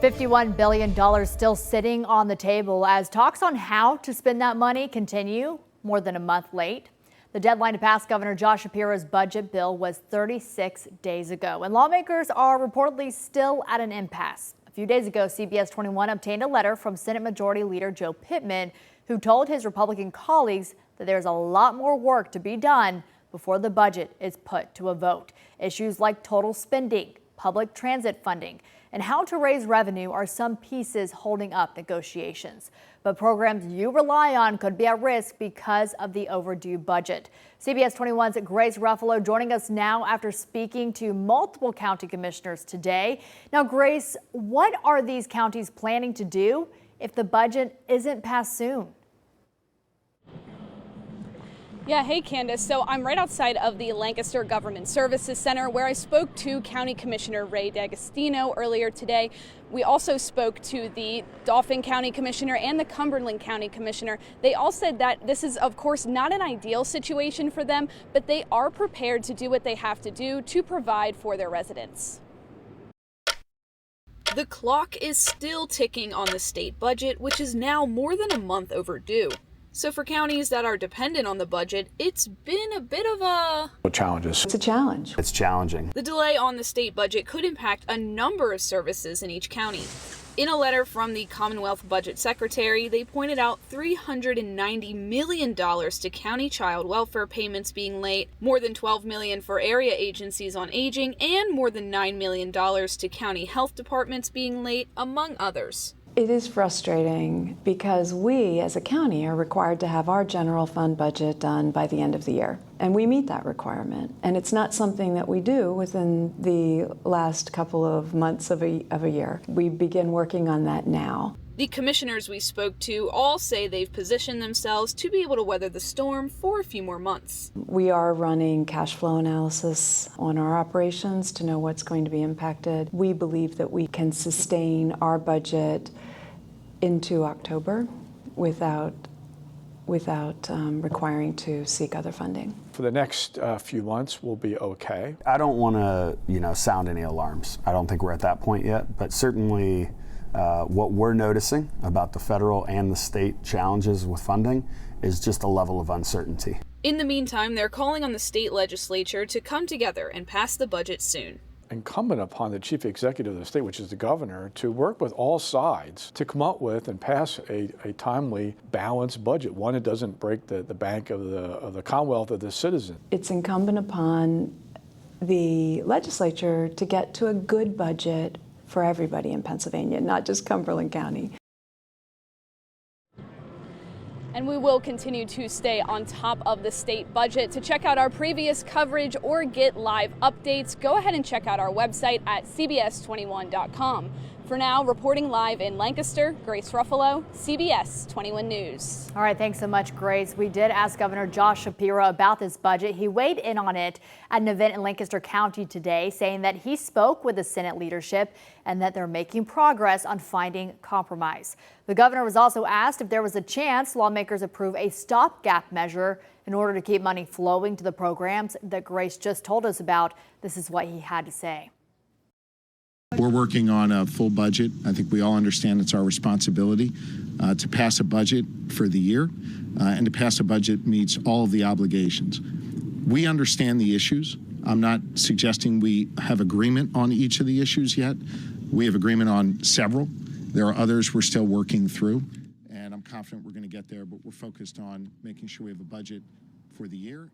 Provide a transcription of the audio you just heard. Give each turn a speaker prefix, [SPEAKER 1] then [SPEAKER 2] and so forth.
[SPEAKER 1] $51 billion still sitting on the table as talks on how to spend that money continue more than a month late. The deadline to pass Governor Josh Shapiro's budget bill was 36 days ago, and lawmakers are reportedly still at an impasse. A few days ago, CBS 21 obtained a letter from Senate Majority Leader Joe Pittman, who told his Republican colleagues that there's a lot more work to be done before the budget is put to a vote. Issues like total spending, public transit funding, and how to raise revenue are some pieces holding up negotiations. But programs you rely on could be at risk because of the overdue budget. CBS 21's Grace Ruffalo joining us now after speaking to multiple county commissioners today. Now, Grace, what are these counties planning to do if the budget isn't passed soon?
[SPEAKER 2] Yeah, hey Candace. So I'm right outside of the Lancaster Government Services Center where I spoke to County Commissioner Ray D'Agostino earlier today. We also spoke to the Dauphin County Commissioner and the Cumberland County Commissioner. They all said that this is, of course, not an ideal situation for them, but they are prepared to do what they have to do to provide for their residents. The clock is still ticking on the state budget, which is now more than a month overdue. So for counties that are dependent on the budget, it's been a bit of a...
[SPEAKER 3] challenges.
[SPEAKER 4] It's a challenge.
[SPEAKER 3] It's challenging.
[SPEAKER 2] The delay on the state budget could impact a number of services in each county. In a letter from the Commonwealth Budget Secretary, they pointed out $390 million to county child welfare payments being late, more than $12 million for area agencies on aging, and more than $9 million to county health departments being late, among others.
[SPEAKER 4] It is frustrating because we, as a county, are required to have our general fund budget done by the end of the year. And we meet that requirement. And it's not something that we do within the last couple of months of a year. We begin working on that now.
[SPEAKER 2] The commissioners we spoke to all say they've positioned themselves to be able to weather the storm for a few more months.
[SPEAKER 4] We are running cash flow analysis on our operations to know what's going to be impacted. We believe that we can sustain our budget into October without requiring to seek other funding.
[SPEAKER 3] For the next few months, we'll be okay.
[SPEAKER 5] I don't want to, sound any alarms. I don't think we're at that point yet, but certainly what we're noticing about the federal and the state challenges with funding is just a level of uncertainty.
[SPEAKER 2] In the meantime, they're calling on the state legislature to come together and pass the budget soon.
[SPEAKER 3] Incumbent upon the chief executive of the state, which is the governor, to work with all sides to come up with and pass a timely, balanced budget, one that doesn't break the bank of the Commonwealth of the citizen.
[SPEAKER 4] It's incumbent upon the legislature to get to a good budget for everybody in Pennsylvania, not just Cumberland County.
[SPEAKER 2] And we will continue to stay on top of the state budget. To check out our previous coverage or get live updates, go ahead and check out our website at cbs21.com. For now, reporting live in Lancaster, Grace Ruffalo, CBS 21 News.
[SPEAKER 1] All right, thanks so much, Grace. We did ask Governor Josh Shapiro about this budget. He weighed in on it at an event in Lancaster County today, saying that he spoke with the Senate leadership and that they're making progress on finding compromise. The governor was also asked if there was a chance lawmakers approve a stopgap measure in order to keep money flowing to the programs that Grace just told us about. This is what he had to say.
[SPEAKER 6] We're working on a full budget. I think we all understand it's our responsibility to pass a budget for the year and to pass a budget meets all of the obligations. We understand the issues. I'm not suggesting we have agreement on each of the issues yet. We have agreement on several. There are others we're still working through, and I'm confident we're going to get there, but we're focused on making sure we have a budget for the year.